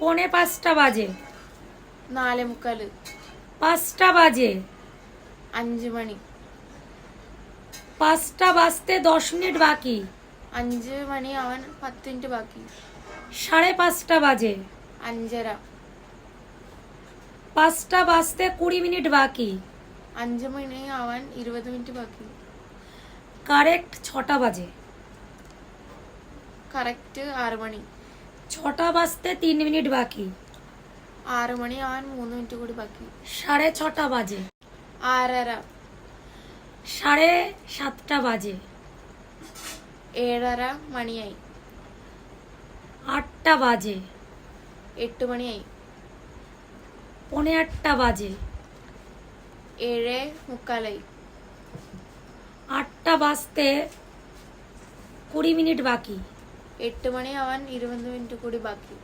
পৌনে পাঁচটা বাজে। 4:45. 5টা বাজে। 5 മണി. 5টা বাজতে 10 মিনিট বাকি। 5 മണി ആവാൻ 10 മിനിറ്റ് ബാക്കി. 5:30টা বাজে। 5:30. 5টা বাজতে 20 মিনিট বাকি। 5 മണി ആവാൻ 20 മിനിറ്റ് ബാക്കി. কারেক্ট 6টা বাজে। കറക്റ്റ് 6 മണി. 6টা বাজতে 3 মিনিট বাকি। 6 മണി ആവാൻ 3 മിനിറ്റ് കൂടി ബാക്കി. 6:30টা বাজে। 6:30. 7:30টা বাজে। 7:30 മണിയായി. 8টা বাজে। 8 മണിയായി. পৌনে 8টা বাজে। 7:45. 8টা বাজতে 20 মিনিট বাকি। 8 മണി ആവാൻ 20 മിനിറ്റ് കൂടി ബാക്കി.